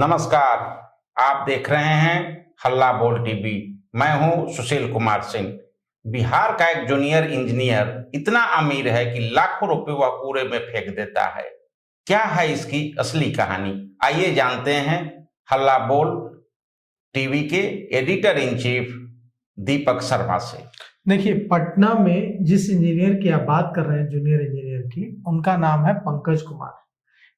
नमस्कार, आप देख रहे हैं हल्ला बोल टीवी। मैं हूं सुशील कुमार सिंह। बिहार का एक जूनियर इंजीनियर इतना अमीर है कि लाखों रुपए वह कूड़े में फेंक देता है। क्या है इसकी असली कहानी, आइए जानते हैं हल्ला बोल टीवी के editor in chief Deepak Sharma से। देखिए, पटना में जिस इंजीनियर की आप बात कर रहे हैं, जूनियर इंजीनियर की, उनका नाम है पंकज कुमार।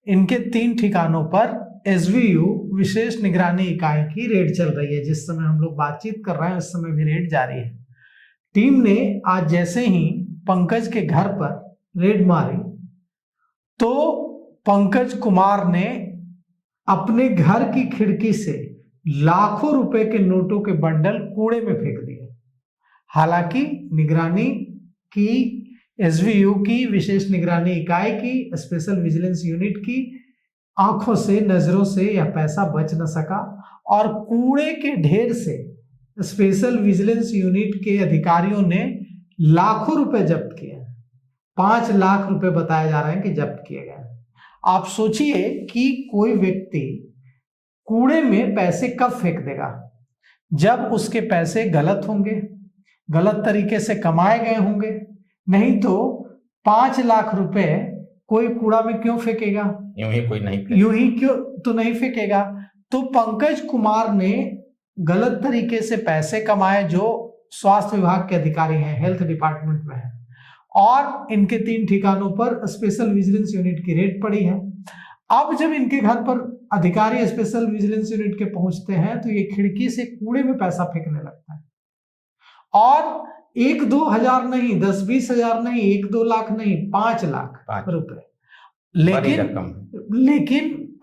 इनके 3 ठिकानों पर एसवीयू विशेष निगरानी इकाई की रेड चल रही है। जिस समय हम लोग बातचीत कर रहे हैं उस समय भी रेड जारी है। टीम ने आज जैसे ही पंकज के घर पर रेड मारी तो पंकज कुमार ने अपने घर की खिड़की से लाखों रुपए के नोटों के बंडल कूड़े में फेंक दिए। हालांकि निगरानी की, एसवीयू की विशेष निगरानी इकाई की, स्पेशल विजिलेंस यूनिट की आंखों से, नजरों से यह पैसा बच न सका और कूड़े के ढेर से स्पेशल विजिलेंस यूनिट के अधिकारियों ने लाखों रुपए जब्त किए। 5 लाख रुपए बताए जा रहे हैं कि जब्त किए गए। आप सोचिए कि कोई व्यक्ति कूड़े में पैसे कब फेंक देगा? जब उसके पैसे गलत होंगे, गलत तरीके से कमाए गए होंगे। नहीं तो 5 लाख रुपए कोई कूड़ा में क्यों फेंकेगा? यूं ही कोई नहीं फेंकेगा। यूं ही क्यों तो नहीं फेंकेगा। तो पंकज कुमार ने गलत तरीके से पैसे कमाए, जो स्वास्थ्य विभाग के अधिकारी हैं, हेल्थ डिपार्टमेंट में है, और इनके 3 ठिकानों पर स्पेशल विजिलेंस यूनिट की रेड पड़ी है। अब जब इनके घर पर अधिकारी स्पेशल विजिलेंस यूनिट के पहुंचते हैं तो ये खिड़की से कूड़े में पैसा फेंकने लगता है। और 1-2 हजार नहीं, 10-20 हजार नहीं, 1-2 लाख नहीं, 5 लाख रुपए। लेकिन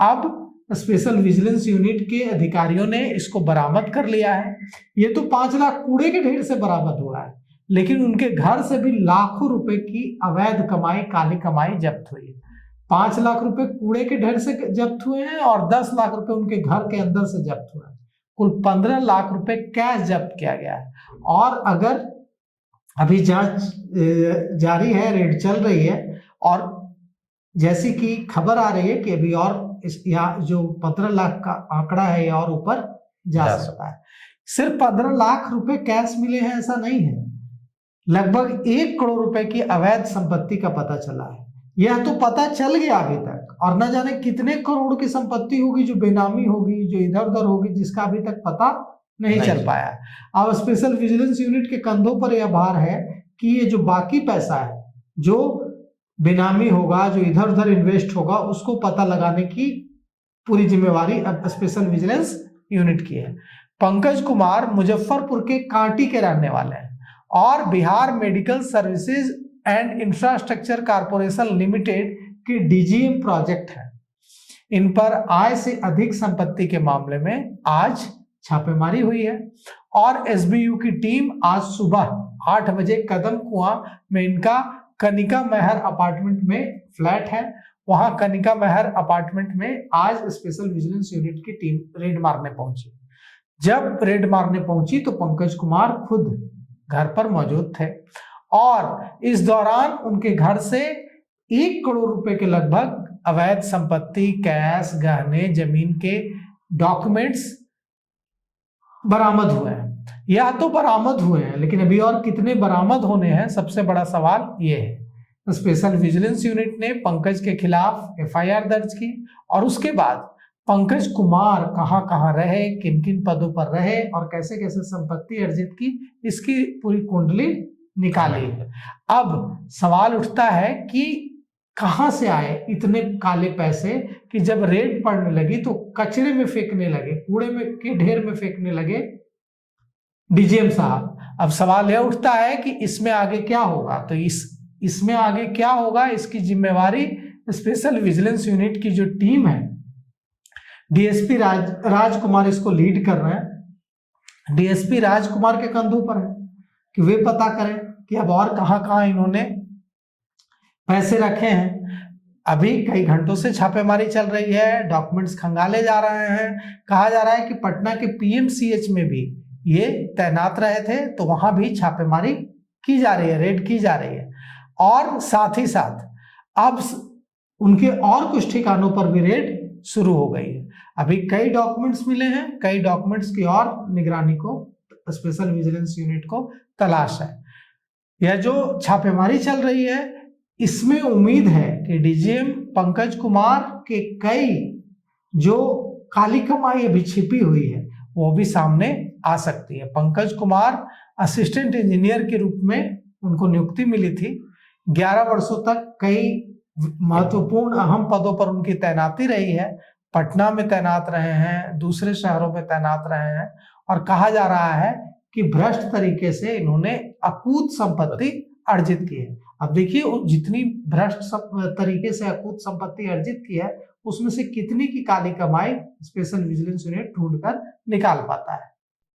अब स्पेशल विजिलेंस यूनिट के अधिकारियों ने इसको बरामद कर लिया है। ये तो 5 लाख कूड़े के ढेर से बरामद हुआ है, लेकिन उनके घर से भी लाखों रुपए की अवैध कमाई, काली कमाई जब्त हुई है। 5 लाख रुपए कूड़े के ढेर से जब्त हुए हैं और 10 लाख रुपए उनके घर के अंदर से जब्त हुए हैं। कुल 15 लाख रुपए कैश जब्त किया गया है। और अगर अभी जांच जारी है, रेड चल रही है, और जैसी कि खबर आ रही है कि अभी और यहाँ जो 15 लाख का आंकड़ा है या और ऊपर जा सकता है। सिर्फ 15 लाख रुपए कैश मिले हैं ऐसा नहीं है, लगभग 1 करोड़ रुपए की अवैध संपत्ति का पता चला है। यह तो पता चल गया अभी तक, और न जाने कितने करोड़ की संपत्ति होगी जो बेनामी होगी, जो इधर उधर होगी, जिसका अभी तक पता नहीं चल पाया। अब स्पेशल विजिलेंस यूनिट के कंधों पर यह भार है कि ये जो बाकी पैसा है, जो बेनामी होगा, जो इधर उधर इन्वेस्ट होगा, उसको पता लगाने की पूरी जिम्मेवारी अब स्पेशल विजिलेंस यूनिट की है। पंकज कुमार मुजफ्फरपुर के कांटी के रहने वाले हैं और Bihar medical services and infrastructure corporation limited की डीजीएम प्रोजेक्ट है। इन पर आय से अधिक संपत्ति के मामले में आज छापेमारी हुई है और एसबीयू की टीम आज सुबह 8 बजे कदम कुआं में इनका कनिका महर अपार्टमेंट में फ्लैट है, वहां कनिका महर अपार्टमेंट में आज स्पेशल विजिलेंस यूनिट की टीम रेड मारने पहुंची। जब रेड मारने पहुंची तो पंकज कुमार खुद घर पर मौजूद थे और इस दौरान उनके घर से 1 करोड़ रुपए के लगभग अवैध संपत्ति, कैश, गहने, जमीन के डॉक्यूमेंट्स बरामद हुए हैं। या तो बरामद हुए हैं, लेकिन अभी और कितने बरामद होने हैं, सबसे बड़ा सवाल ये है। स्पेशल विजिलेंस यूनिट ने पंकज के खिलाफ एफआईआर दर्ज की और उसके बाद पंकज कुमार कहां कहां रहे, किन किन पदों पर रहे और कैसे कैसे संपत्ति अर्जित की, इसकी पूरी कुंडली निकाली है। अब सवाल उठता है कि कहां से आए इतने काले पैसे कि जब रेड पड़ने लगी तो कचरे में फेंकने लगे, कूड़े में के ढेर में फेंकने लगे डीजीएम साहब। अब सवाल यह उठता है कि इसमें आगे क्या होगा। तो इसमें आगे क्या होगा, इसकी जिम्मेवारी स्पेशल विजिलेंस यूनिट की जो टीम है, डीएसपी राजकुमार इसको लीड कर रहे हैं। डीएसपी राजकुमार के कंधों पर है कि वे पता करें कि अब और कहां कहां इन्होंने पैसे रखे हैं। अभी कई घंटों से छापेमारी चल रही है, डॉक्यूमेंट्स खंगाले जा रहे हैं। कहा जा रहा है कि पटना के पीएमसीएच में भी ये तैनात रहे थे, तो वहां भी छापेमारी की जा रही है, रेड की जा रही है। और साथ ही साथ अब उनके और कुछ ठिकानों पर भी रेड शुरू हो गई है। अभी कई डॉक्यूमेंट्स मिले हैं, कई डॉक्यूमेंट्स की और निगरानी को स्पेशल विजिलेंस यूनिट को तलाश है। यह जो छापेमारी चल रही है इसमें उम्मीद है कि डीजीएम पंकज कुमार के कई जो काली कमाई अभी छिपी हुई है वो भी सामने आ सकती है। पंकज कुमार असिस्टेंट इंजीनियर के रूप में उनको नियुक्ति मिली थी। 11 वर्षों तक कई महत्वपूर्ण अहम पदों पर उनकी तैनाती रही है। पटना में तैनात रहे हैं, दूसरे शहरों में तैनात रहे हैं और कहा जा रहा है कि भ्रष्ट तरीके से इन्होंने अकूत संपत्ति अर्जित की है। अब देखिए जितनी भ्रष्ट तरीके से अकूत संपत्ति अर्जित की है उसमें से कितनी की काली कमाई स्पेशल विजिलेंस यूनिट ढूंढकर निकाल पाता है।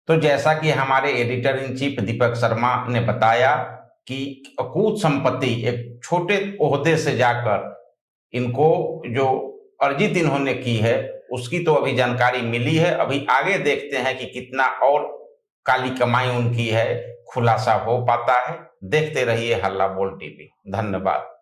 तो जैसा कि हमारे editor in chief Deepak Sharma ने बताया कि अकूत संपत्ति एक छोटे ओहदे से जाकर इनको जो अर्जित इन्होंने की है उसकी तो अभी जानकारी मिली है। अभी आगे देखते हैं कि कितना और काली कमाई उनकी है खुलासा हो पाता है। देखते रहिए हल्ला बोल टीवी। धन्यवाद।